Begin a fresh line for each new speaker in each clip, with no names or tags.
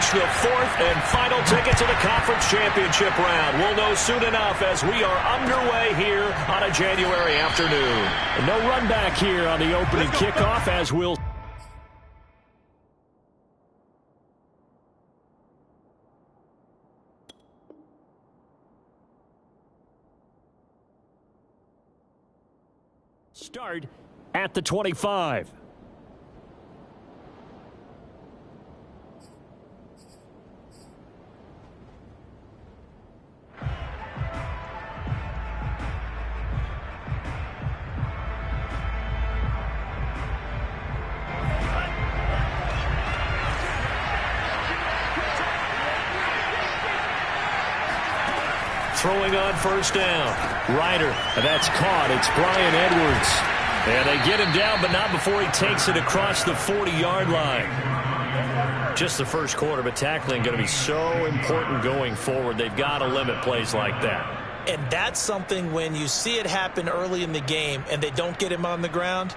clinch the fourth and final ticket to the conference championship round. We'll know soon enough as we are underway here on a January afternoon.
And no run back here on the opening kickoff as we'll start at the 25.
Throwing on first down. Ryder, that's caught. It's Brian Edwards. And they get him down, but not before he takes it across the 40-yard line. Just the first quarter, but tackling going to be so important going forward. They've got to limit plays like that.
And that's something when you see it happen early in the game and they don't get him on the ground,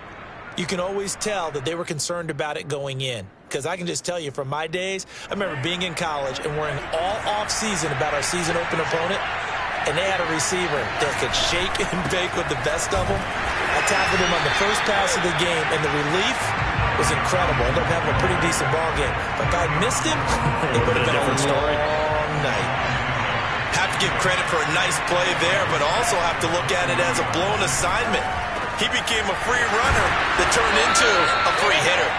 you can always tell that they were concerned about it going in. Because I can just tell you from my days, I remember being in college and worrying all off-season about our season open opponent. And they had a receiver that could shake and bake with the best of them. I tackled him on the first pass of the game, and the relief was incredible. Ended up having a pretty decent ball game. But if I missed him, it would have been a long night.
Have to give credit for a nice play there, but also have to look at it as a blown assignment. He became a free runner that turned into a free hitter.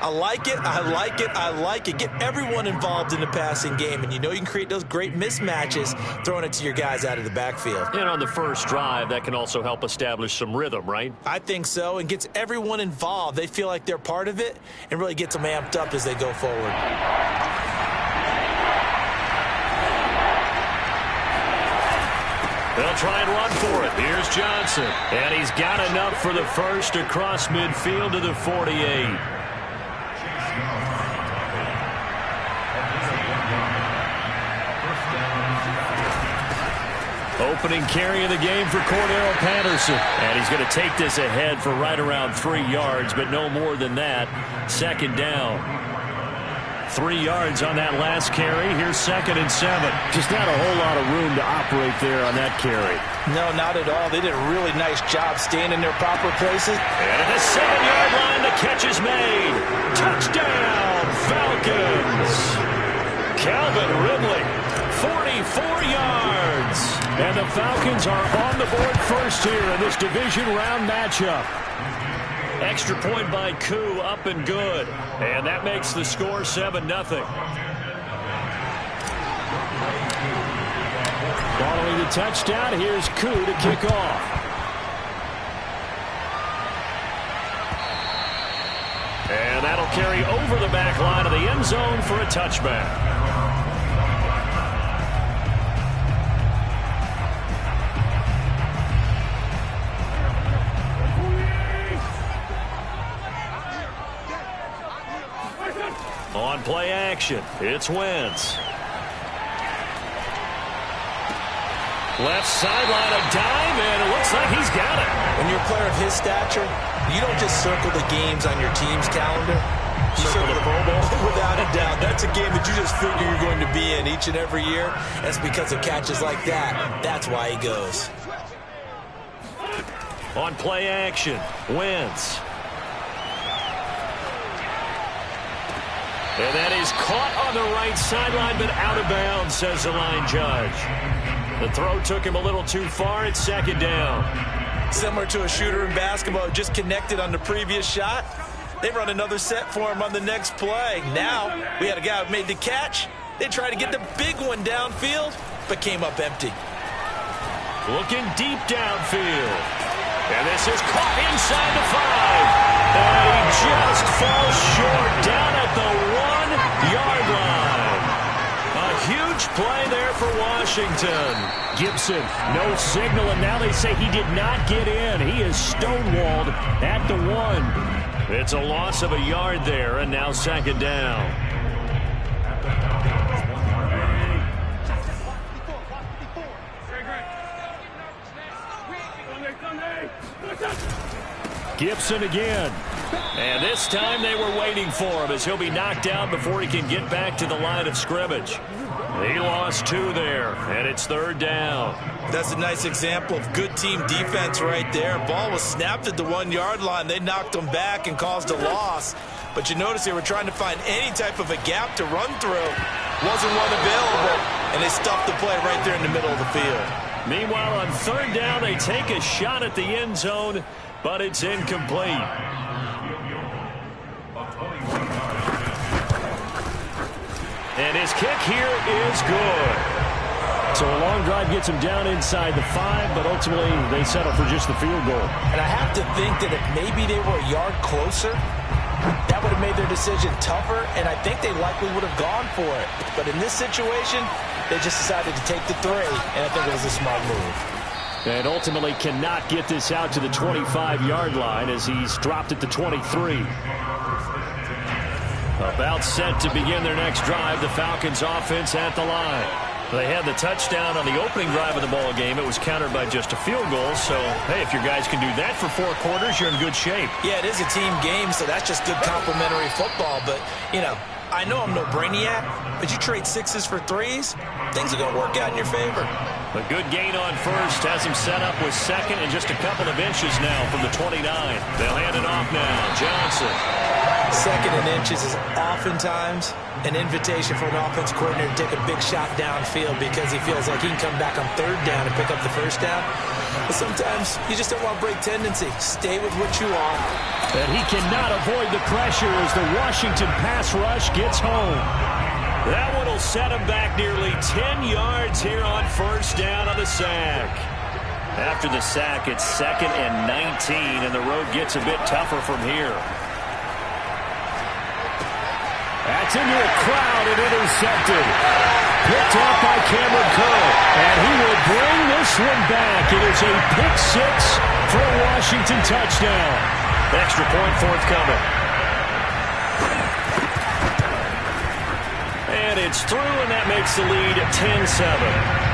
I like it, I like it, I like it. Get everyone involved in the passing game, and you know you can create those great mismatches throwing it to your guys out of the backfield.
And on the first drive, that can also help establish some rhythm, right?
I think so, and gets everyone involved. They feel like they're part of it and really gets them amped up as they go forward.
They'll try and run for it. Here's Johnson. And he's got enough for the first across midfield to the 48. Opening carry of the game for Cordero Patterson. And he's going to take this ahead for right around 3 yards, but no more than that. Second down. 3 yards on that last carry. Here's 2nd and 7.
Just not a whole lot of room to operate there on that carry.
No, not at all. They did a really nice job staying in their proper places.
And at the 7-yard line, the catch is made. Touchdown, Falcons. Calvin Ridley, 44 yards. And the Falcons are on the board first here in this division round matchup. Extra point by Koo, up and good. And that makes the score 7-0.
Following the touchdown, here's Koo to kick off.
And that'll carry over the back line of the end zone for a touchback. On play action, it's Wentz. Left sideline, a dime, and it looks like he's got it.
When you're a player of his stature, you don't just circle the games on your team's calendar. You circle the Pro Bowl. Without a doubt. That's a game that you just figure you're going to be in each and every year. That's because of catches like that. That's why he goes.
On play action, Wentz. And that is caught on the right sideline, but out of bounds, says the line judge. The throw took him a little too far. It's 2nd down.
Similar to a shooter in basketball, just connected on the previous shot. They run another set for him on the next play. Now, we had a guy who made the catch. They tried to get the big one downfield, but came up empty.
Looking deep downfield. And this is caught inside the 5. And he just falls short down at the 1-yard line. A huge play there for Washington.
Gibson, no signal, and now they say he did not get in. He is stonewalled at the 1.
It's a loss of a yard there, and now 2nd down.
Gibson again. And this time they were waiting for him as he'll be knocked down before he can get back to the line of scrimmage. He lost 2 there, and it's 3rd down.
That's a nice example of good team defense right there. Ball was snapped at the 1-yard line. They knocked him back and caused a loss. But you notice they were trying to find any type of a gap to run through. Wasn't one available, and they stuffed the play right there in the middle of the field.
Meanwhile, on 3rd down, they take a shot at the end zone, but it's incomplete. And his kick here is good. So a long drive gets him down inside the 5, but ultimately they settle for just the field goal.
And I have to think that if maybe they were a yard closer, that would have made their decision tougher, and I think they likely would have gone for it. But in this situation, they just decided to take the 3, and I think it was a smart move.
And ultimately cannot get this out to the 25-yard line as he's dropped at the 23. About set to begin their next drive, the Falcons offense at the line. They had the touchdown on the opening drive of the ball game. It was countered by just a field goal. So, hey, if your guys can do that for 4 quarters, you're in good shape.
Yeah, it is a team game, so that's just good complimentary football. But, you know, I know I'm no brainiac, but you trade 6s for 3s, things are going to work out in your favor.
A good gain on first has him set up with 2nd and just a couple of inches now from the 29. They'll hand it off now. Johnson.
2nd and inches is oftentimes an invitation for an offense coordinator to take a big shot downfield because he feels like he can come back on 3rd down and pick up the 1st down. But sometimes you just don't want to break tendency. Stay with what you are.
And he cannot avoid the pressure as the Washington pass rush gets home. That one will set him back nearly 10 yards here on 1st down on the sack. After the sack, it's 2nd and 19, and the road gets a bit tougher from here. That's into a crowd and intercepted. Picked off by Cameron Curl. And he will bring this one back. It is a pick 6 for a Washington touchdown. Extra point forthcoming. And it's through, and that makes the lead 10-7.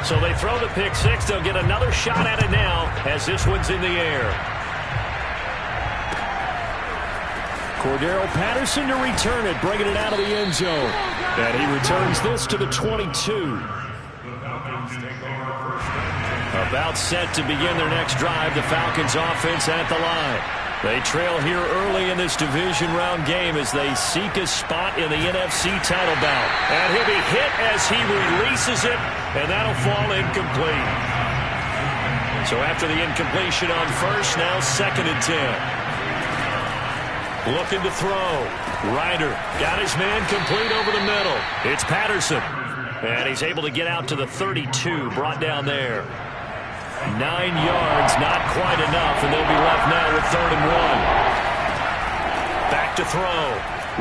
So they throw the pick 6. They'll get another shot at it now as this one's in the air. Cordero Patterson to return it, bringing it out of the end zone. And he returns this to the 22. About set to begin their next drive, the Falcons offense at the line. They trail here early in this division round game as they seek a spot in the NFC title bout. And he'll be hit as he releases it, and that'll fall incomplete. So after the incompletion on first, now 2nd and 10. Looking to throw. Ryder got his man complete over the middle. It's Patterson. And he's able to get out to the 32, brought down there. 9 yards, not quite enough, and they'll be left now with 3rd and 1. Back to throw.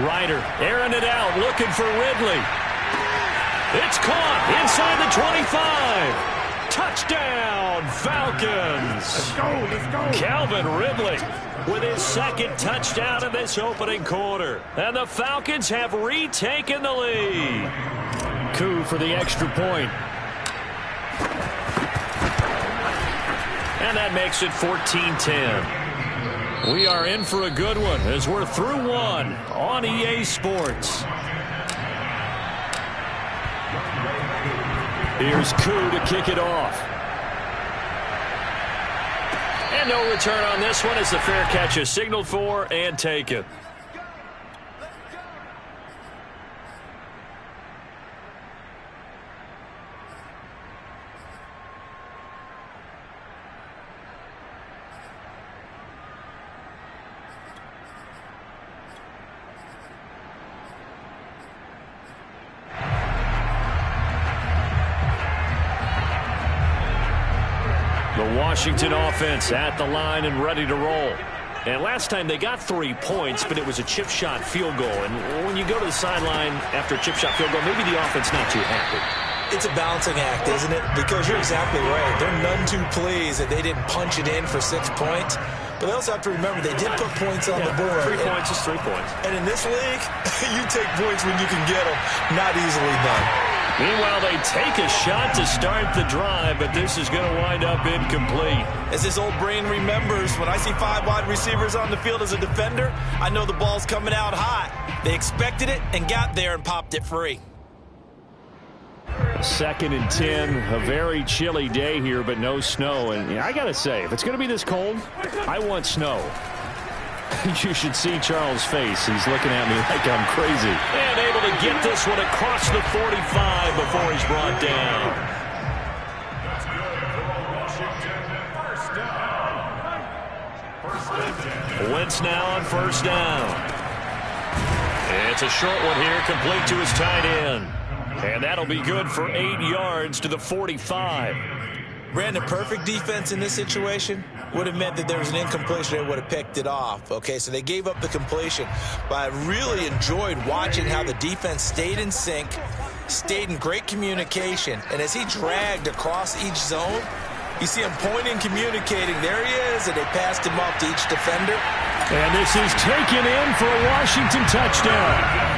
Ryder airing it out, looking for Ridley. It's caught inside the 25. Touchdown, Falcons.
Let's go.
Calvin Ridley with his 2nd touchdown in this opening quarter. And the Falcons have retaken the lead. Coup for the extra point. And that makes it 14-10. We are in for a good one as we're through one on EA Sports. Here's Coup to kick it off. And no return on this one as the fair catch is signaled for and taken. Washington offense at the line and ready to roll. And last time they got 3 points, but it was a chip shot field goal. And when you go to the sideline after a chip shot field goal, maybe the offense not too happy.
It's a balancing act, isn't it? Because you're exactly right. They're none too pleased that they didn't punch it in for 6 points. But they also have to remember they did put points on the board.
3 points is 3 points.
And in this league, you take points when you can get them. Not easily done.
Meanwhile, they take a shot to start the drive, but this is going to wind up incomplete.
As this old brain remembers, when I see 5 wide receivers on the field as a defender, I know the ball's coming out hot. They expected it and got there and popped it free.
2nd and 10, a very chilly day here, but no snow. And I got to say, if it's going to be this cold, I want snow. You should see Charles' face. He's looking at me like I'm crazy. And able to get this one across the 45 before he's brought down. Wentz now on 1st down. It's a short one here, complete to his tight end. And that'll be good for 8 yards to the 45.
Brandon, perfect defense in this situation would have meant that there was an incompletion. They would have picked it off. Okay, so they gave up the completion. But I really enjoyed watching how the defense stayed in sync, stayed in great communication. And as he dragged across each zone, you see him pointing, communicating. There he is, and they passed him off to each defender.
And this is taken in for a Washington touchdown.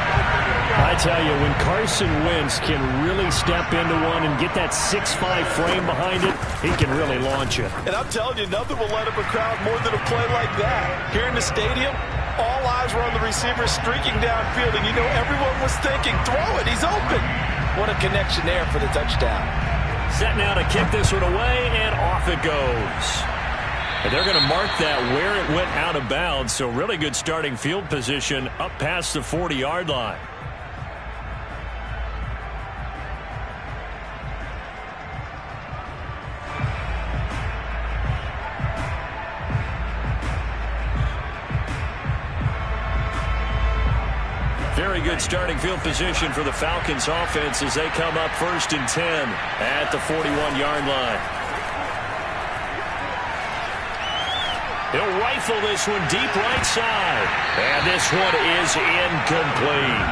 I tell you, when Carson Wentz can really step into one and get that 6'5" frame behind it, he can really launch it.
And I'm telling you, nothing will let up a crowd more than a play like that. Here in the stadium, all eyes were on the receiver streaking downfield, and you know everyone was thinking, throw it, he's open. What a connection there for the touchdown.
Set now to kick this one away, and off it goes. And they're going to mark that where it went out of bounds, so really good starting field position up past the 40-yard line. Very good starting field position for the Falcons offense as they come up 1st and 10 at the 41-yard line. He'll rifle this one deep right side. And this one is incomplete.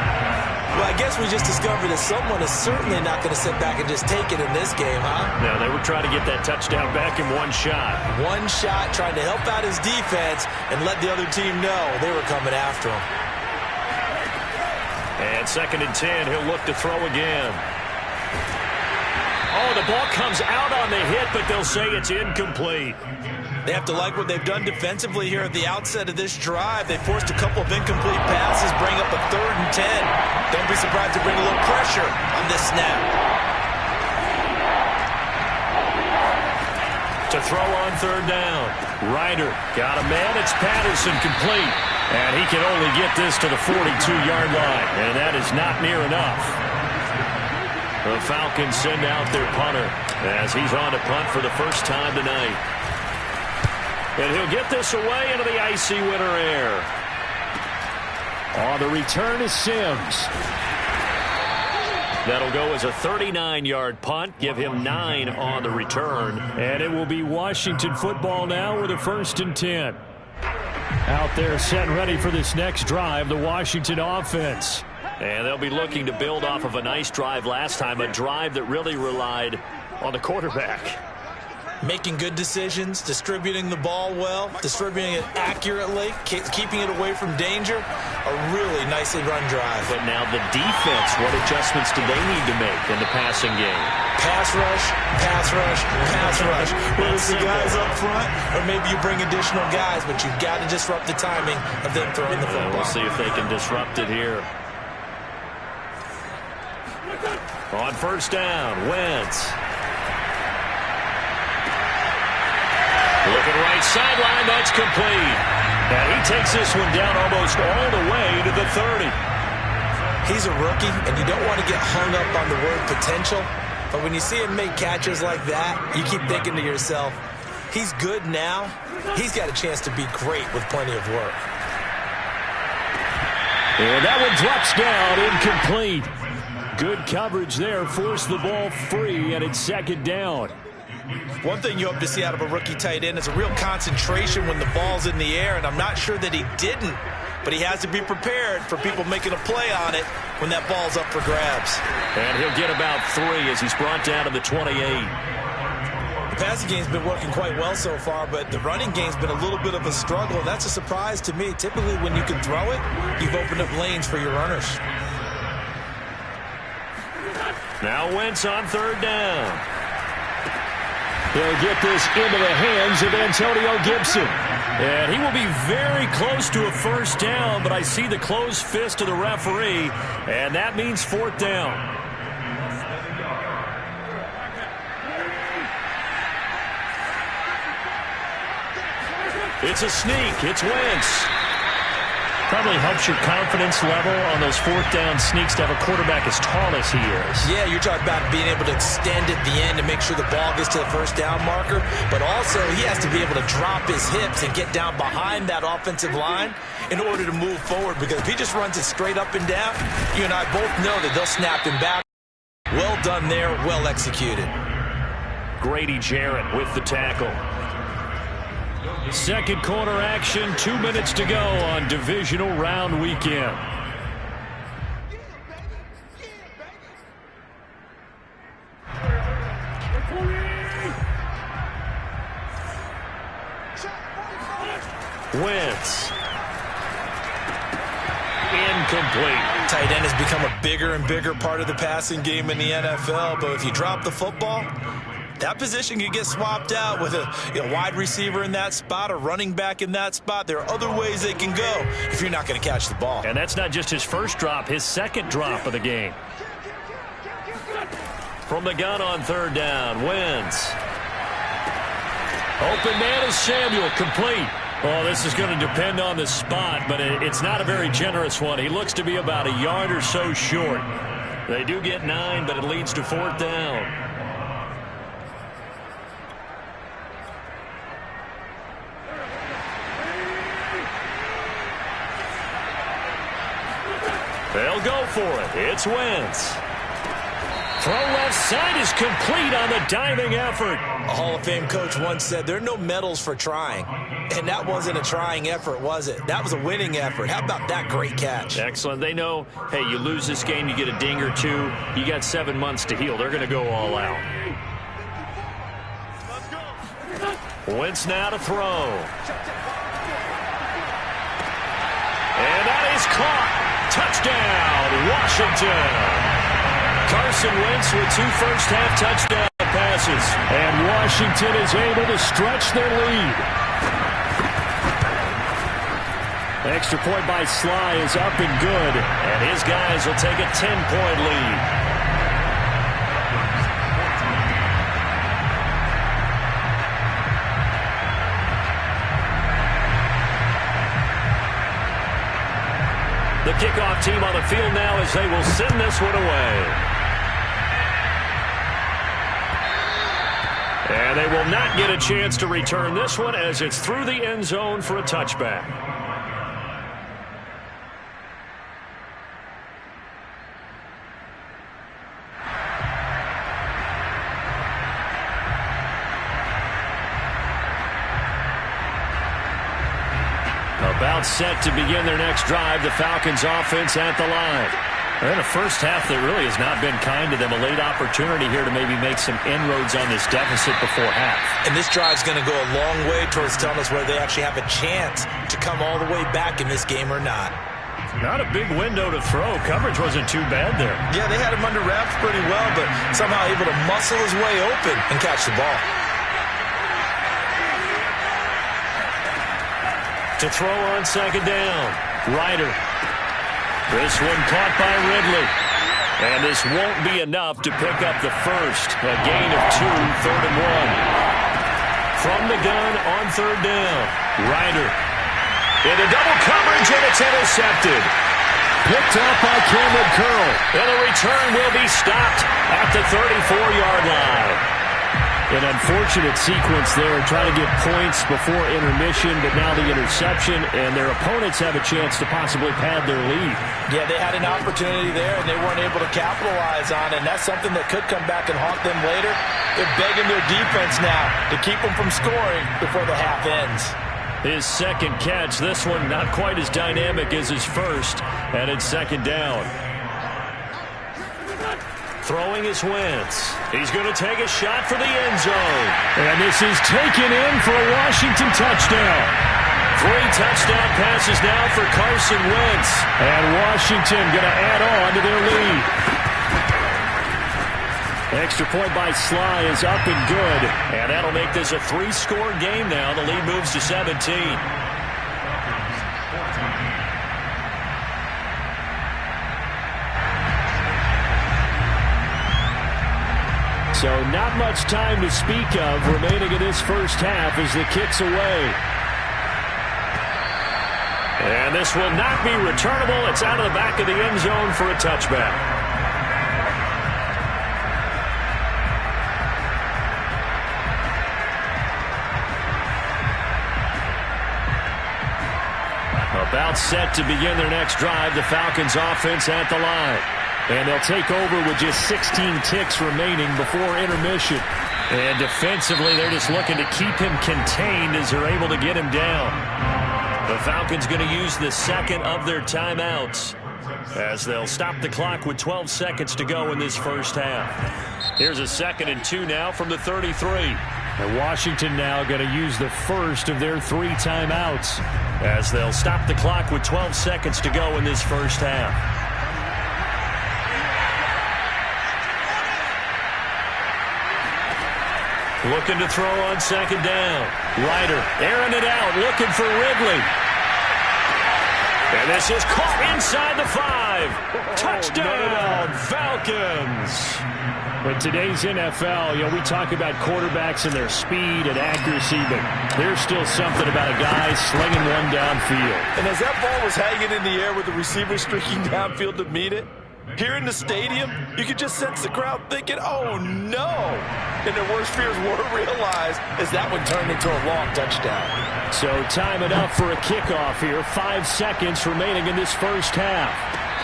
Well, I guess we just discovered that someone is certainly not going to sit back and just take it in this game, huh?
No, they were trying to get that touchdown back in one shot.
One shot, trying to help out his defense and let the other team know they were coming after him.
And 2nd and 10, he'll look to throw again. Oh, the ball comes out on the hit, but they'll say it's incomplete.
They have to like what they've done defensively here at the outset of this drive. They forced a couple of incomplete passes, bring up a 3rd and 10. Don't be surprised to bring a little pressure on this snap.
To throw on 3rd down. Ryder got a man. It's Patterson complete. And he can only get this to the 42-yard line. And that is not near enough. The Falcons send out their punter as he's on to punt for the first time tonight. And he'll get this away into the icy winter air. On the return is Sims. That'll go as a 39-yard punt. Give him 9 on the return. And it will be Washington football now with a 1st and 10. Out there set and ready for this next drive, the Washington offense. And they'll be looking to build off of a nice drive last time, a drive that really relied on the quarterback.
Making good decisions, distributing the ball well, distributing it accurately, keeping it away from danger. A really nicely run drive.
But now the defense, what adjustments do they need to make in the passing game?
Pass rush, pass rush, pass rush. Whether it's the guys up front or maybe you bring additional guys, but you've got to disrupt the timing of them throwing the football.
We'll see if they can disrupt it here. On 1st down, Wentz. Looking right sideline, that's complete. And he takes this one down almost all the way to the 30.
He's a rookie, and you don't want to get hung up on the word potential. But when you see him make catches like that, you keep thinking to yourself, he's good now. He's got a chance to be great with plenty of work.
And that one drops down, incomplete. Good coverage there, forced the ball free, and it's 2nd down.
One thing you hope to see out of a rookie tight end is a real concentration when the ball's in the air, and I'm not sure that he didn't, but he has to be prepared for people making a play on it when that ball's up for grabs.
And he'll get about 3 as he's brought down to the 28.
The passing game's been working quite well so far, but the running game's been a little bit of a struggle, and that's a surprise to me. Typically, when you can throw it, you've opened up lanes for your runners.
Now Wentz on 3rd down. He'll get this into the hands of Antonio Gibson. And he will be very close to a 1st down, but I see the closed fist of the referee, and that means 4th down. It's a sneak. It's Wentz. Probably helps your confidence level on those 4th down sneaks to have a quarterback as tall as he is.
Yeah, you're talking about being able to extend at the end to make sure the ball gets to the 1st down marker, but also he has to be able to drop his hips and get down behind that offensive line in order to move forward, because if he just runs it straight up and down, you and I both know that they'll snap him back. Well done there, well executed.
Grady Jarrett with the tackle. Second quarter action, 2 minutes to go on divisional round weekend. Wentz. Incomplete.
Tight end has become a bigger and bigger part of the passing game in the NFL, but if you drop the football, that position can get swapped out with a wide receiver in that spot, a running back in that spot. There are other ways they can go if you're not going to catch the ball.
And that's not just his first drop, his second drop of the game. From the gun on 3rd down, Wentz. Open man is Samuel, complete. Oh, this is going to depend on the spot, but it's not a very generous one. He looks to be about a yard or so short. They do get 9, but it leads to 4th down. They'll go for it. It's Wentz. Throw left side is complete on the diving effort.
A Hall of Fame coach once said there are no medals for trying. And that wasn't a trying effort, was it? That was a winning effort. How about that great catch?
Excellent. They know, hey, you lose this game, you get a ding or 2. You got 7 months to heal. They're going to go all out. Wentz now to throw. And that is caught. Touchdown, Washington. Carson Wentz with 2 first-half touchdown passes. And Washington is able to stretch their lead. Extra point by Sly is up and good. And his guys will take a 10-point lead. The kickoff team on the field now as they will send this one away. And they will not get a chance to return this one as it's through the end zone for a touchback. About set to begin their next drive, the Falcons offense at the line. And a first half that really has not been kind to them. A late opportunity here to maybe make some inroads on this deficit before half.
And this drive's going to go a long way towards telling us whether they actually have a chance to come all the way back in this game or not.
Not a big window to throw. Coverage wasn't too bad there.
Yeah, they had him under wraps pretty well, but somehow able to muscle his way open and catch the ball.
To throw on 2nd down, Ryder. This one caught by Ridley. And this won't be enough to pick up the first. A gain of 2, 3rd and 1. From the gun on 3rd down, Ryder. Into double coverage, and it's intercepted. Picked up by Cameron Curl. And the return will be stopped at the 34-yard line. An unfortunate sequence there, trying to get points before intermission, but now the interception, and their opponents have a chance to possibly pad their lead.
Yeah, they had an opportunity there, and they weren't able to capitalize on it, and that's something that could come back and haunt them later. They're begging their defense now to keep them from scoring before the half ends.
His second catch, this one not quite as dynamic as his first, and it's second down. Throwing is Wentz. He's going to take a shot for the end zone. And this is taken in for a Washington touchdown. 3 touchdown passes now for Carson Wentz. And Washington going to add on to their lead. Extra point by Sly is up and good. And that'll make this a 3-score game now. The lead moves to 17. So not much time to speak of remaining in this first half as the kick's away. And this will not be returnable. It's out of the back of the end zone for a touchback. About set to begin their next drive, the Falcons offense at the line. And they'll take over with just 16 ticks remaining before intermission. And defensively, they're just looking to keep him contained as they're able to get him down. The Falcons going to use the second of their timeouts as they'll stop the clock with 12 seconds to go in this first half. Here's a 2nd and 2 now from the 33. And Washington now going to use the first of their 3 timeouts as they'll stop the clock with 12 seconds to go in this first half. Looking to throw on second down. Ryder airing it out, looking for Ridley. And this is caught inside the 5. Touchdown, Falcons. In today's NFL, we talk about quarterbacks and their speed and accuracy, but there's still something about a guy slinging one downfield.
And as that ball was hanging in the air with the receiver streaking downfield to meet it, here in the stadium, you could just sense the crowd thinking, oh, no. And their worst fears were realized as that one turned into a long touchdown.
So time enough for a kickoff here. 5 seconds remaining in this first half.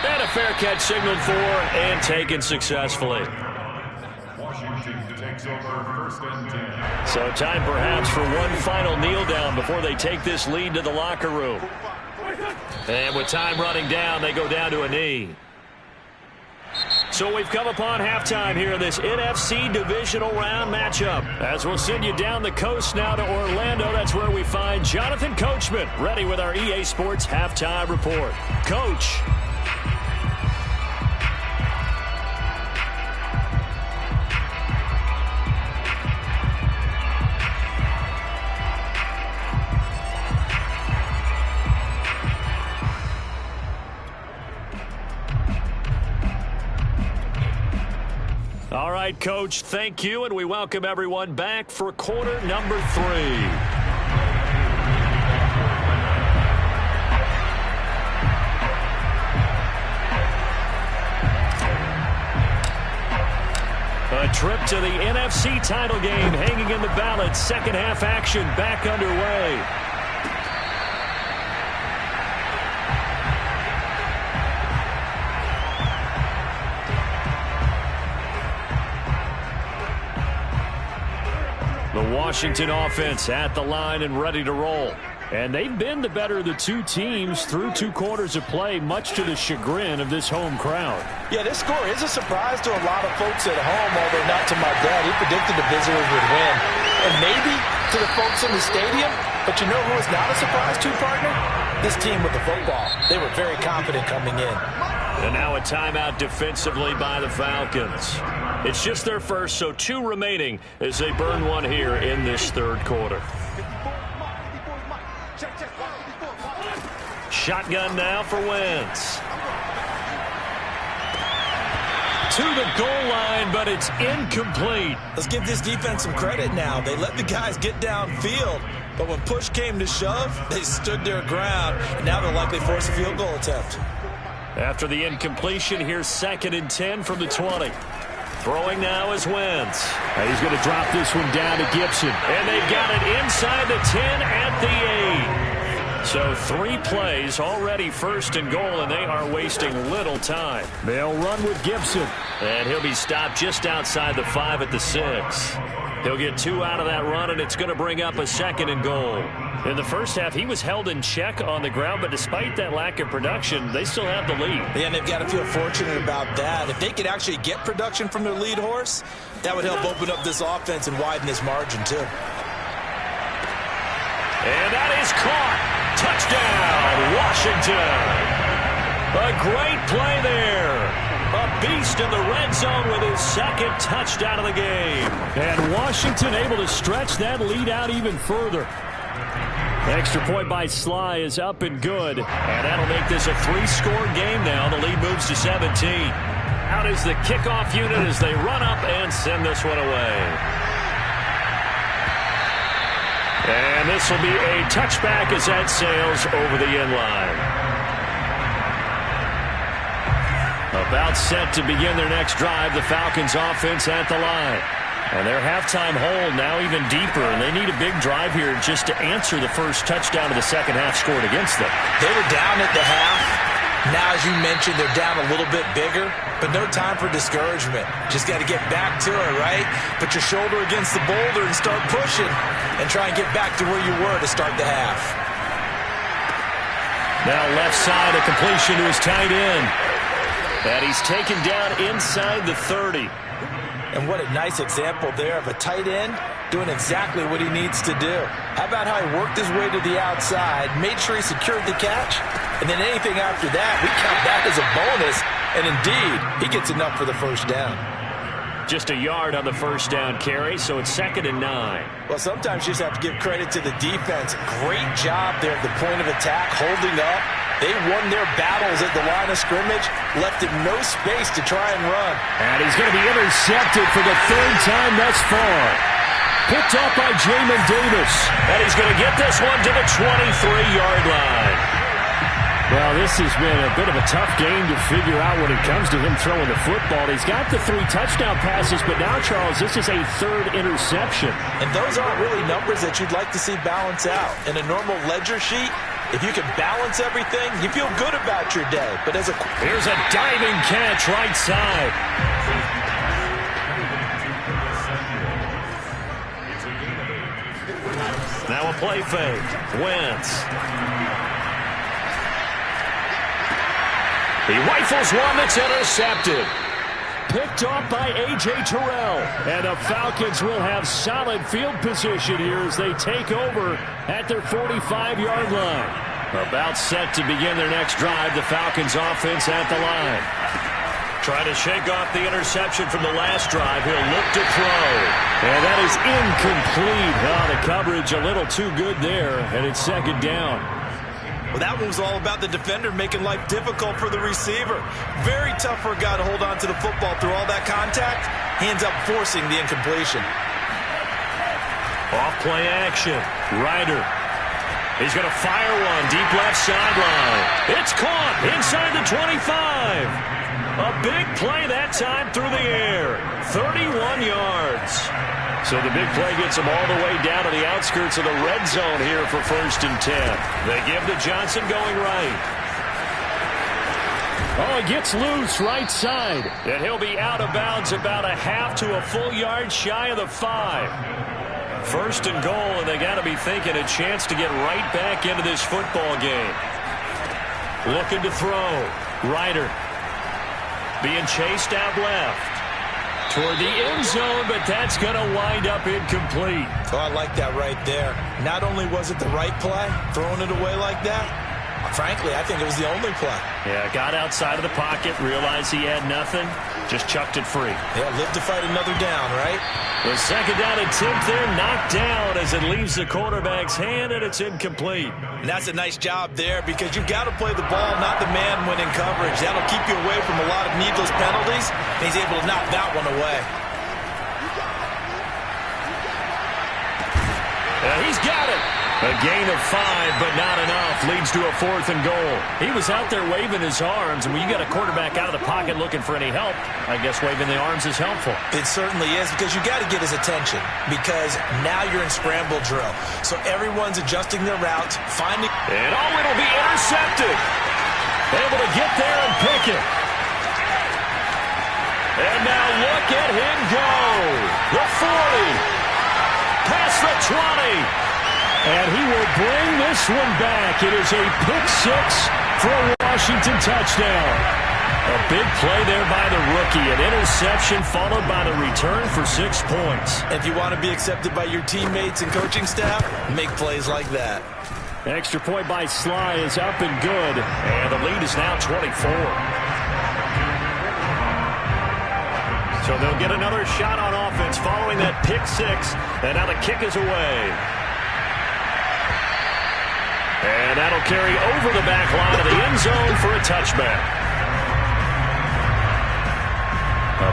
And a fair catch signaled for and taken successfully. So time perhaps for one final kneel down before they take this lead to the locker room. And with time running down, they go down to a knee. So we've come upon halftime here in this NFC divisional round matchup. As we'll send you down the coast now to Orlando, that's where we find Jonathan Coachman ready with our EA Sports halftime report. Coach. All right, Coach, thank you, and we welcome everyone back for quarter number 3. A trip to the NFC title game hanging in the balance. Second half action back underway. The Washington offense at the line and ready to roll. And they've been the better of the 2 teams through 2 quarters of play, much to the chagrin of this home crowd.
Yeah, this score is a surprise to a lot of folks at home, although not to my dad. He predicted the visitors would win. And maybe to the folks in the stadium, but you know who is not a surprise to, partner? This team with the football. They were very confident coming in.
And now a timeout defensively by the Falcons. It's just their first, so 2 remaining as they burn one here in this third quarter. Shotgun now for Wentz. To the goal line, but it's incomplete.
Let's give this defense some credit now. They let the guys get downfield, but when push came to shove, they stood their ground, and now they'll likely force a field goal attempt.
After the incompletion, here's 2nd and 10 from the 20. Throwing now is Wentz.
He's going to drop this one down to Gibson.
And they've got it inside the 10 at the 8. So 3 plays already first and goal, and they are wasting little time.
They'll run with Gibson.
And he'll be stopped just outside the 5 at the 6. He'll get 2 out of that run, and it's going to bring up a 2nd and goal. In the first half, he was held in check on the ground, but despite that lack of production, they still have the lead.
Yeah, and they've got to feel fortunate about that. If they could actually get production from their lead horse, that would help open up this offense and widen this margin, too.
And that is caught. Touchdown, Washington. A great play there. A beast in the red zone with his 2nd touchdown of the game.
And Washington able to stretch that lead out even further. Extra point by Sly is up and good.
And that'll make this a 3-score game now. The lead moves to 17. Out is the kickoff unit as they run up and send this one away. And this will be a touchback as that sails over the end line. About set to begin their next drive, the Falcons offense at the line. And their halftime hold now even deeper, and they need a big drive here just to answer the first touchdown of the second half scored against them.
They were down at the half. Now, as you mentioned, they're down a little bit bigger, but no time for discouragement. Just got to get back to it, right? Put your shoulder against the boulder and start pushing and try and get back to where you were to start the half.
Now left side, a completion to his tight end. And he's taken down inside the 30.
And what a nice example there of a tight end doing exactly what he needs to do. How about how he worked his way to the outside, made sure he secured the catch, and then anything after that, we count that as a bonus. And indeed, he gets enough for the first down.
Just a yard on the first down carry, so it's 2nd and 9.
Well, sometimes you just have to give credit to the defense. Great job there at the point of attack, holding up. They won their battles at the line of scrimmage, left him no space to try and run.
And he's going to be intercepted for the 3rd time thus far. Picked off by Jamin Davis.
And he's going to get this one to the 23-yard line.
Well, this has been a bit of a tough game to figure out when it comes to him throwing the football. He's got the 3 touchdown passes, but now, Charles, this is a 3rd interception.
And those aren't really numbers that you'd like to see balance out. In a normal ledger sheet, if you can balance everything, you feel good about your day. But as a...
Here's a diving catch right side. Now a play fake. Wentz. He rifles one that's intercepted.
Picked off by A.J. Terrell. And the Falcons will have solid field position here as they take over at their 45-yard line.
About set to begin their next drive, the Falcons offense at the line. Trying to shake off the interception from the last drive. He'll look to throw.
And that is incomplete. Oh, the coverage a little too good there, and it's 2nd down.
Well, that one was all about the defender making life difficult for the receiver. Very tough for a guy to hold on to the football through all that contact. He ends up forcing the incompletion.
Off play action. Ryder. He's going to fire one deep left sideline. It's caught inside the 25. A big play that time through the air. 31 yards. So the big play gets them all the way down to the outskirts of the red zone here for 1st and 10. They give to Johnson going right.
Oh, it gets loose right side.
And he'll be out of bounds about a half to a full yard shy of the 5. 1st and goal, and they got to be thinking a chance to get right back into this football game. Looking to throw. Ryder being chased out left. Toward the end zone, but that's going to wind up incomplete.
Oh, I like that right there. Not only was it the right play, throwing it away like that, frankly, I think it was the only play.
Yeah, got outside of the pocket, realized he had nothing, just chucked it free.
Yeah, live to fight another down, right?
The 2nd down attempt there, knocked down as it leaves the quarterback's hand, and it's incomplete.
And that's a nice job there because you've got to play the ball, not the man when in coverage. That'll keep you away from a lot of needless penalties, and he's able to knock that one away.
He's got it. A gain of 5, but not enough. Leads to a 4th and goal. He was out there waving his arms, and when you got a quarterback out of the pocket looking for any help, I guess waving the arms is helpful.
It certainly is, because you got to get his attention, because now you're in scramble drill. So everyone's adjusting their routes, finding...
And it'll be intercepted. Able to get there and pick it. And now look at him go. The 40. Past the 20. And he will bring this one back. It is a pick-6 for a Washington touchdown. A big play there by the rookie. An interception followed by the return for 6 points.
If you want to be accepted by your teammates and coaching staff, make plays like that.
Extra point by Sly is up and good. And the lead is now 24. So they'll get another shot on offense following that pick-6. And now the kick is away. And that'll carry over the back line of the end zone for a touchback.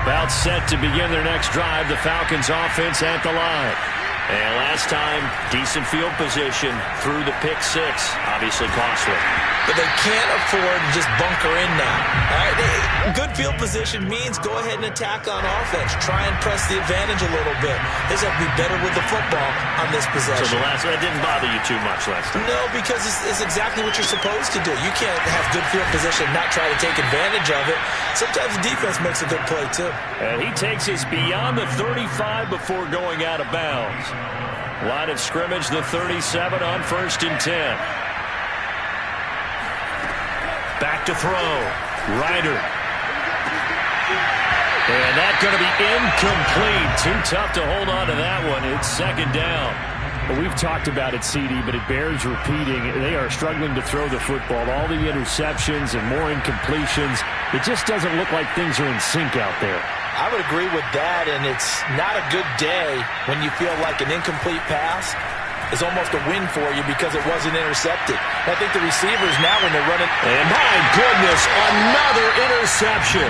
About set to begin their next drive, the Falcons offense at the line. And last time, decent field position through the pick-6. Obviously costly.
But they can't afford to just bunker in now. All right, good field position means go ahead and attack on offense. Try and press the advantage a little bit. They just have to be better with the football on this possession.
So that didn't bother you too much last time?
No, because it's exactly what you're supposed to do. You can't have good field position and not try to take advantage of it. Sometimes the defense makes a good play, too.
And he takes us beyond the 35 before going out of bounds. Line of scrimmage, the 37 on 1st and 10. Back to throw. Ryder. And that's going to be incomplete. Too tough to hold on to that one. It's 2nd down.
Well, we've talked about it, CD, but it bears repeating. They are struggling to throw the football. All the interceptions and more incompletions. It just doesn't look like things are in sync out there.
I would agree with that, and it's not a good day when you feel like an incomplete pass is almost a win for you because it wasn't intercepted. I think the receivers now when they're running...
And my goodness, another interception.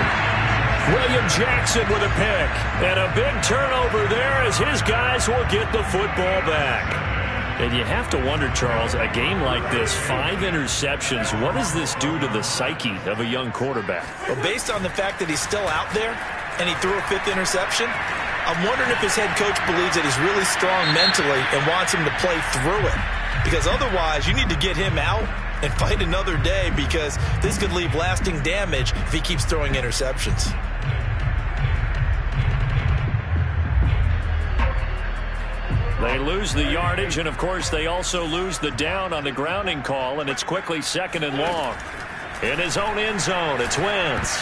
William Jackson with a pick. And a big turnover there as his guys will get the football back. And you have to wonder, Charles, a game like this, 5 interceptions, what does this do to the psyche of a young quarterback?
Well, based on the fact that he's still out there and he threw a 5th interception, I'm wondering if his head coach believes that he's really strong mentally and wants him to play through it. Because otherwise, you need to get him out and fight another day, because this could leave lasting damage if he keeps throwing interceptions.
They lose the yardage, and of course they also lose the down on the grounding call, and it's quickly 2nd and long. In his own end zone, it's Wentz.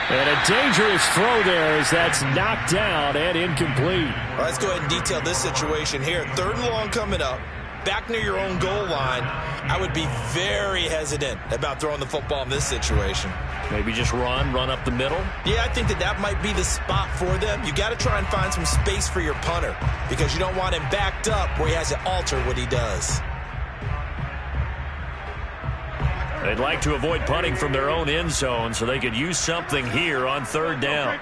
And a dangerous throw there as that's knocked down and incomplete.
Well, let's go ahead and detail this situation here. 3rd and long coming up, back near your own goal line. I would be very hesitant about throwing the football in this situation.
Maybe just run up the middle?
Yeah, I think that might be the spot for them. You got to try and find some space for your punter, because you don't want him backed up where he has to alter what he does.
They'd like to avoid punting from their own end zone so they could use something here on 3rd down.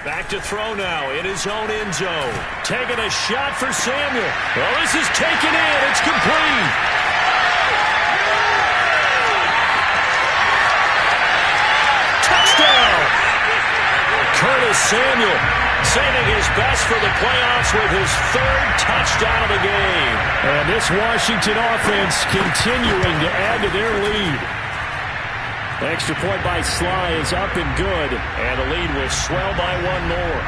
Back to throw now in his own end zone. Taking a shot for Samuel. Well, this is taken in. It's complete. Touchdown. Curtis Samuel saving his best for the playoffs with his 3rd touchdown of the game.
And this Washington offense continuing to add to their lead. Extra point by Sly is up and good.
And the lead will swell by 1 more.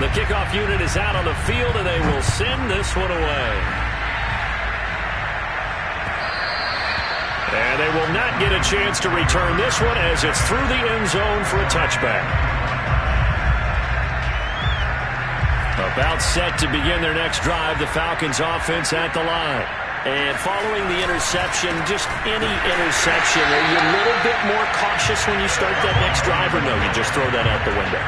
The kickoff unit is out on the field, and they will send this one away. And they will not get a chance to return this one as it's through the end zone for a touchback. About set to begin their next drive, the Falcons offense at the line. And following the interception, just any interception, are you a little bit more cautious when you start that next drive, or no, you just throw that out the window?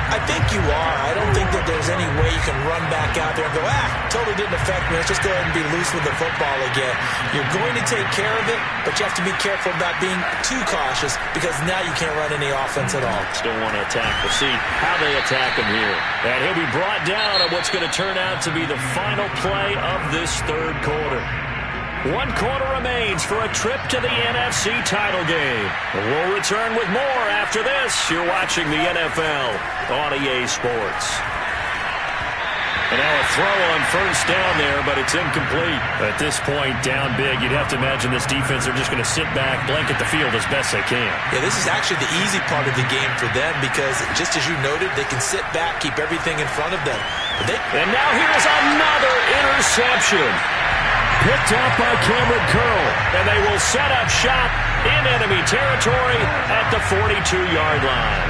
I I think you are. I don't think that there's any way you can run back out there and go, totally didn't affect me. Let's just go ahead and be loose with the football again. You're going to take care of it, but you have to be careful about being too cautious because now you can't run any offense at all.
Still want to attack. We'll see how they attack him here. And he'll be brought down on what's going to turn out to be the final play of this third quarter. 1 quarter remains for a trip to the NFC title game. We'll return with more after this. You're watching the NFL on EA Sports. And now a throw on first down there, but it's incomplete. At this point, down big, you'd have to imagine this defense are just going to sit back, blanket the field as best they can.
Yeah, this is actually the easy part of the game for them because, just as you noted, they can sit back, keep everything in front of them.
And now here's another interception. Picked up by Cameron Curl, and they will set up shop in enemy territory at the 42-yard line.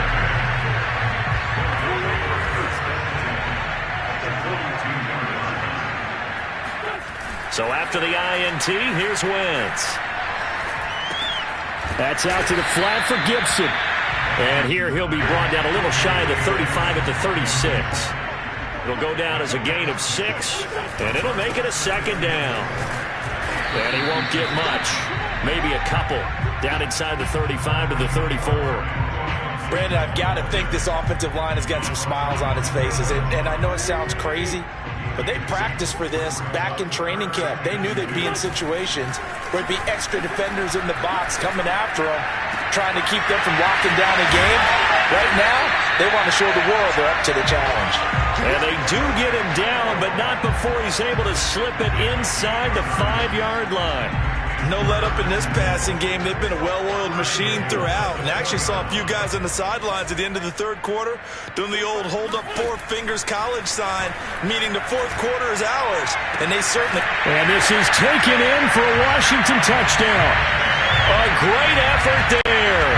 So after the INT, here's Wentz. That's out to the flat for Gibson. And here he'll be brought down a little shy of the 35 at the 36. It'll go down as a gain of 6, and it'll make it a second down. And he won't get much. Maybe a couple down inside the 35 to the 34.
Brandon, I've got to think this offensive line has got some smiles on its faces. And I know it sounds crazy, but they practiced for this back in training camp. They knew they'd be in situations where there'd be extra defenders in the box coming after them, trying to keep them from locking down a game. Right now, they want to show the world they're up to the challenge.
And they do get him down, but not before he's able to slip it inside the 5-yard line.
No let-up in this passing game. They've been a well-oiled machine throughout. And I actually saw a few guys on the sidelines at the end of the third quarter doing the old hold-up 4 fingers college sign, meaning the fourth quarter is ours. And they certainly...
And this is taken in for a Washington touchdown. A great effort there.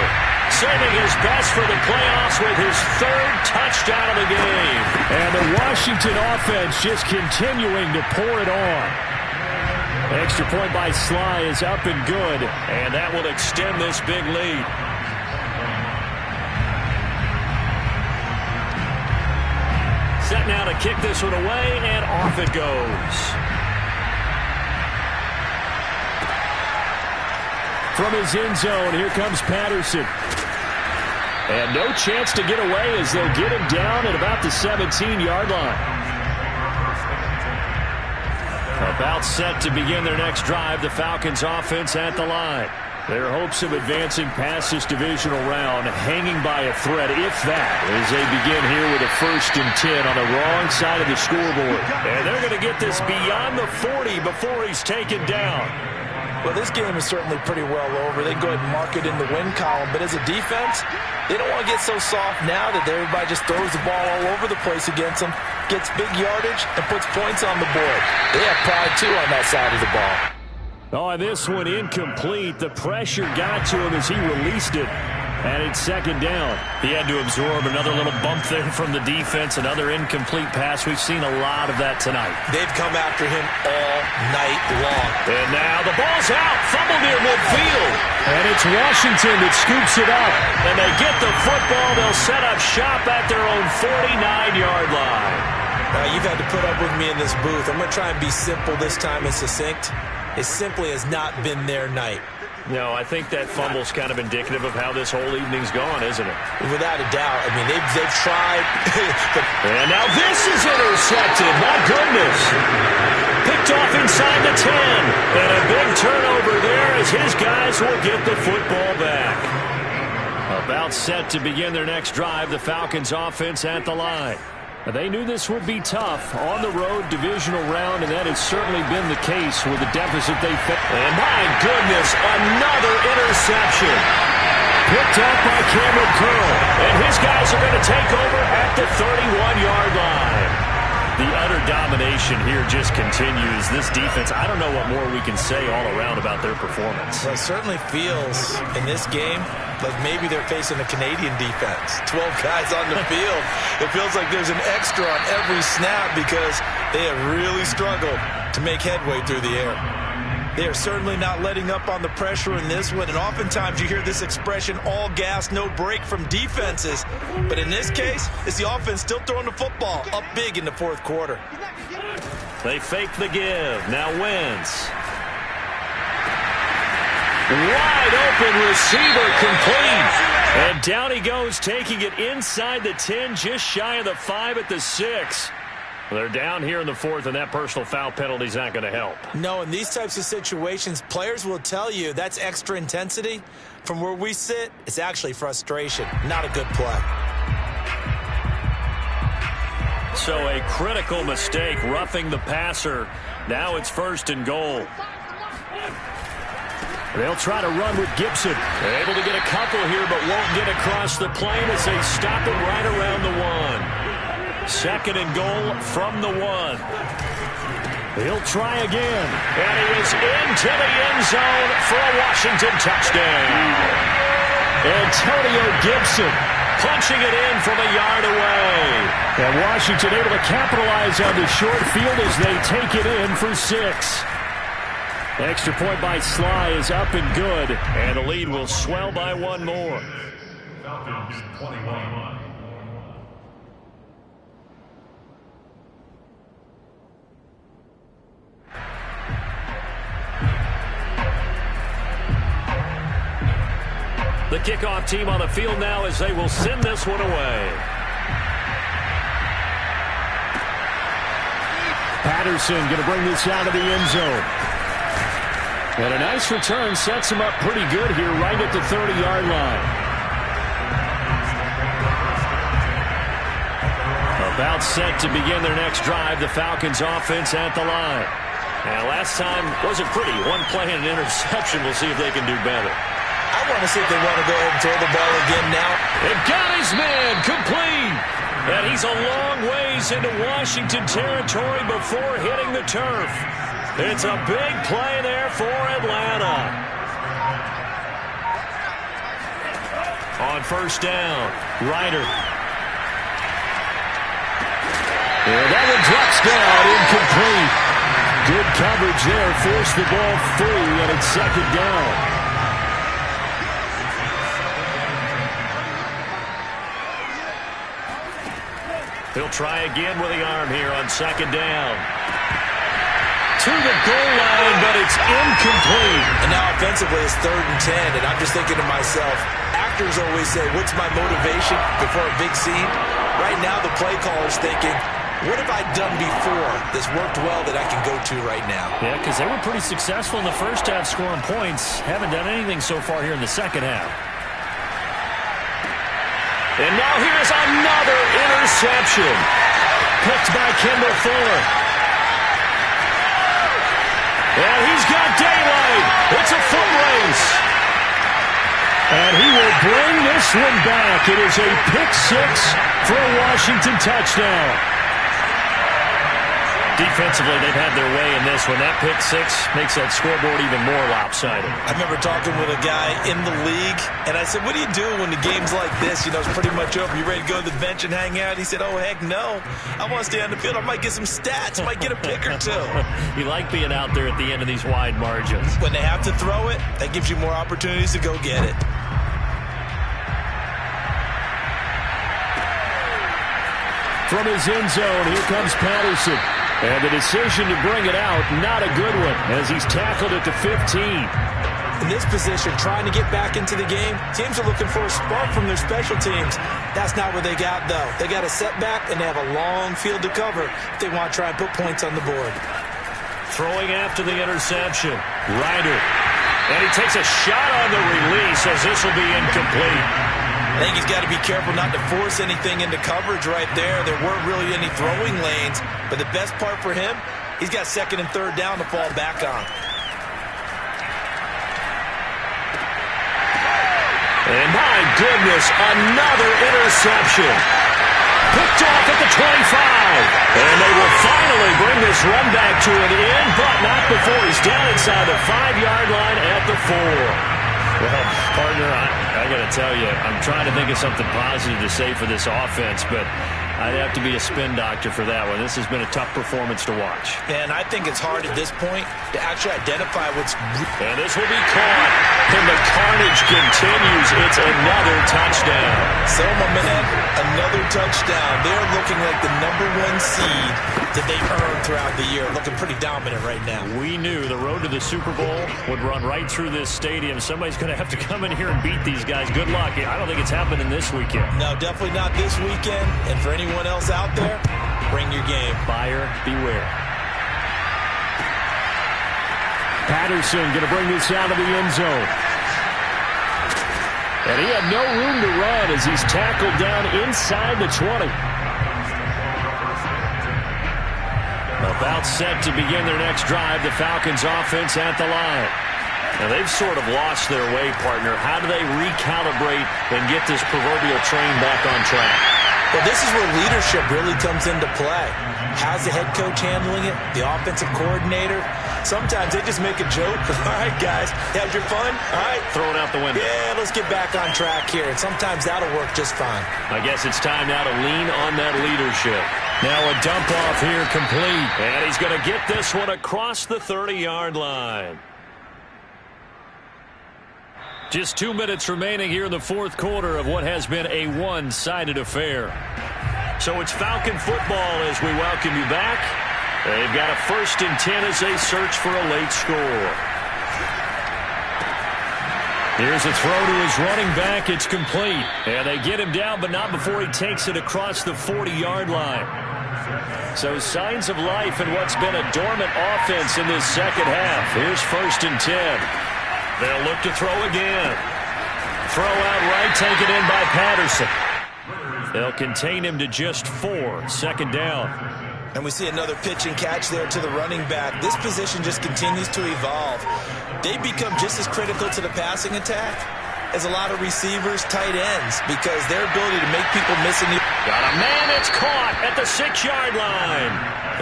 Saving his best for the playoffs with his 3rd touchdown of the game. And the Washington offense just continuing to pour it on. Extra point by Sly is up and good, and that will extend this big lead. Set now to kick this one away, and off it goes. From his end zone, here comes Patterson. And no chance to get away as they'll get him down at about the 17-yard line. About set to begin their next drive, the Falcons offense at the line. Their hopes of advancing past this divisional round hanging by a thread, if that, as they begin here with a 1st and 10 on the wrong side of the scoreboard. And they're going to get this beyond the 40 before he's taken down.
Well, this game is certainly pretty well over. They can go ahead and mark it in the win column. But as a defense, they don't want to get so soft now that everybody just throws the ball all over the place against them, gets big yardage, and puts points on the board. They have pride, too, on that side of the ball.
Oh, this one incomplete. The pressure got to him as he released it. And it's 2nd down. He had to absorb another little bump there from the defense, another incomplete pass. We've seen a lot of that tonight.
They've come after him all night long.
And now the ball's out. Fumble near midfield. And it's Washington that scoops it up. And they get the football. They'll set up shop at their own 49-yard line.
You've had to put up with me in this booth. I'm going to try and be simple this time and succinct. It simply has not been their night.
No, I think that fumble's kind of indicative of how this whole evening's gone, isn't it?
Without a doubt. I mean, they've tried.
And now this is intercepted. My goodness. Picked off inside the 10. And a big turnover there as his guys will get the football back. About set to begin their next drive, the Falcons offense at the line. They knew this would be tough on the road divisional round, and that has certainly been the case with the deficit they faced. And my goodness, another interception. Picked up by Cameron Curl, and his guys are going to take over at the 31-yard line. The utter domination here just continues. This defense, I don't know what more we can say all around about their performance.
Well, it certainly feels in this game like maybe they're facing a Canadian defense. 12 guys on the field. It feels like there's an extra on every snap because they have really struggled to make headway through the air.
They are certainly not letting up on the pressure in this one, and oftentimes you hear this expression, all gas, no break, from defenses. But in this case, it's the offense still throwing the football up big in the fourth quarter.
They fake the give. Now Wentz. Wide open receiver, complete. And down he goes, taking it inside the 10, just shy of the 5 at the 6. They're down here in the fourth, and that personal foul penalty is not going to help.
No, in these types of situations, players will tell you that's extra intensity. From where we sit, it's actually frustration, not a good play.
So a critical mistake, roughing the passer. Now it's 1st and goal. They'll try to run with Gibson. They're able to get a couple here, but won't get across the plane as they stop it right around the 1. 2nd and goal from the 1. He'll try again. And he is into the end zone for a Washington touchdown. Antonio Gibson punching it in from a yard away. And Washington able to capitalize on the short field as they take it in for 6. Extra point by Sly is up and good, and the lead will swell by 1 more.
Falcons 21.
The kickoff team on the field now as they will send this one away. Patterson going to bring this out of the end zone. And a nice return sets him up pretty good here right at the 30-yard line. About set to begin their next drive, the Falcons offense at the line. And last time wasn't pretty. One play and an interception. We'll see if they can do better.
I want to see if they want to go ahead and throw the ball again now.
And got his man complete. And he's a long ways into Washington territory before hitting the turf. It's a big play there for Atlanta. On 1st down, Ryder. And that one drops down, incomplete. Good coverage there, forced the ball free, and it's 2nd down. He'll try again with the arm here on 2nd down. To the goal line, but it's incomplete.
And now offensively it's 3rd and 10, and I'm just thinking to myself, actors always say, what's my motivation before a big scene? Right now the play caller's thinking, what have I done before that's worked well that I can go to right now?
Yeah, because they were pretty successful in the first half scoring points. Haven't done anything so far here in the second half. And now here's another interception. Picked by Kendall Fuller. And he's got daylight. It's a foot race. And he will bring this one back. It is a pick 6 for a Washington touchdown. Defensively, they've had their way in this one. That pick 6 makes that scoreboard even more lopsided.
I remember talking with a guy in the league, and I said, what do you do when the game's like this? You know, it's pretty much over. You ready to go to the bench and hang out? He said, oh, heck no. I want to stay on the field. I might get some stats. I might get a pick or 2.
You like being out there at the end of these wide margins.
When they have to throw it, that gives you more opportunities to go get it.
From his end zone, here comes Patterson. And the decision to bring it out, not a good one, as he's tackled at the 15.
In this position, trying to get back into the game, teams are looking for a spark from their special teams. That's not what they got, though. They got a setback, and they have a long field to cover if they want to try and put points on the board.
Throwing after the interception, Ryder. And he takes a shot on the release as this will be incomplete.
I think he's got to be careful not to force anything into coverage right there. There weren't really any throwing lanes, but the best part for him, he's got 2nd and 3rd down to fall back on.
And my goodness, another interception. Picked off at the 25. And they will finally bring this run back to an end, but not before he's down inside the 5-yard line at the 4. Well, partner, I got to tell you, I'm trying to think of something positive to say for this offense, but I'd have to be a spin doctor for that one. This has been a tough performance to watch.
And I think it's hard at this point to actually identify what's...
And this will be caught. And the carnage continues. It's another touchdown.
Selma Manette, another touchdown. They're looking like the #1 seed that they earned throughout the year. Looking pretty dominant right now.
We knew the road to the Super Bowl would run right through this stadium. Somebody's going to have to come in here and beat these guys. Good luck. I don't think it's happening this weekend.
No, definitely not this weekend. And for anyone else out there, bring your game.
Buyer beware. Patterson going to bring this out of the end zone. And he had no room to run as he's tackled down inside the 20. About set to begin their next drive, the Falcons offense at the line. Now they've sort of lost their way, partner. How do they recalibrate and get this proverbial train back on track?
Well, this is where leadership really comes into play. How's the head coach handling it? The offensive coordinator? Sometimes they just make a joke. All right, guys, had your fun? All right.
Throw it out the window.
Yeah, let's get back on track here. And sometimes that'll work just fine.
I guess it's time now to lean on that leadership. Now a dump off here complete. And he's going to get this one across the 30-yard line. Just 2 minutes remaining here in the fourth quarter of what has been a one-sided affair. So it's Falcon football as we welcome you back. They've got a 1st and 10 as they search for a late score. Here's a throw to his running back. It's complete. And they get him down, but not before he takes it across the 40-yard line. So signs of life in what's been a dormant offense in this second half. Here's 1st and 10. They'll look to throw again. Throw out right, taken in by Patterson. They'll contain him to just 4. 2nd down.
And we see another pitch and catch there to the running back. This position just continues to evolve. They become just as critical to the passing attack as a lot of receivers, tight ends, because their ability to make people miss in the...
Got a man, it's caught at the 6-yard line.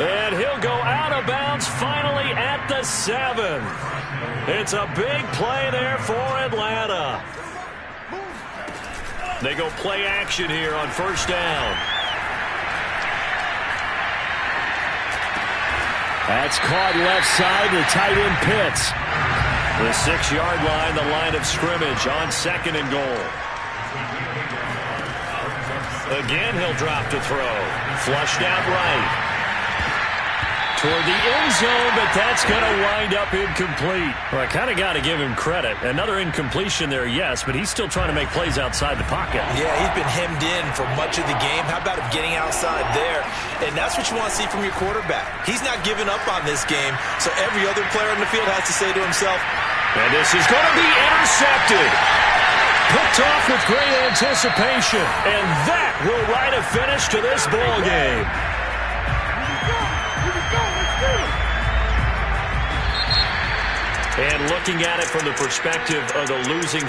And he'll go out of bounds finally at the 7. It's a big play there for Atlanta. They go play action here on 1st down. That's caught left side to tight end Pitts. The 6-yard line, the line of scrimmage on 2nd and goal. Again, he'll drop to throw. Flushed out right. Toward the end zone, but that's going to wind up incomplete. Well, I kind of got to give him credit. Another incompletion there, yes, but he's still trying to make plays outside the pocket.
Yeah, he's been hemmed in for much of the game. How about him getting outside there? And that's what you want to see from your quarterback. He's not giving up on this game, so every other player on the field has to say to himself,
and this is going to be intercepted. Picked off with great anticipation, and that will write a finish to this ball game. And looking at it from the perspective of the losing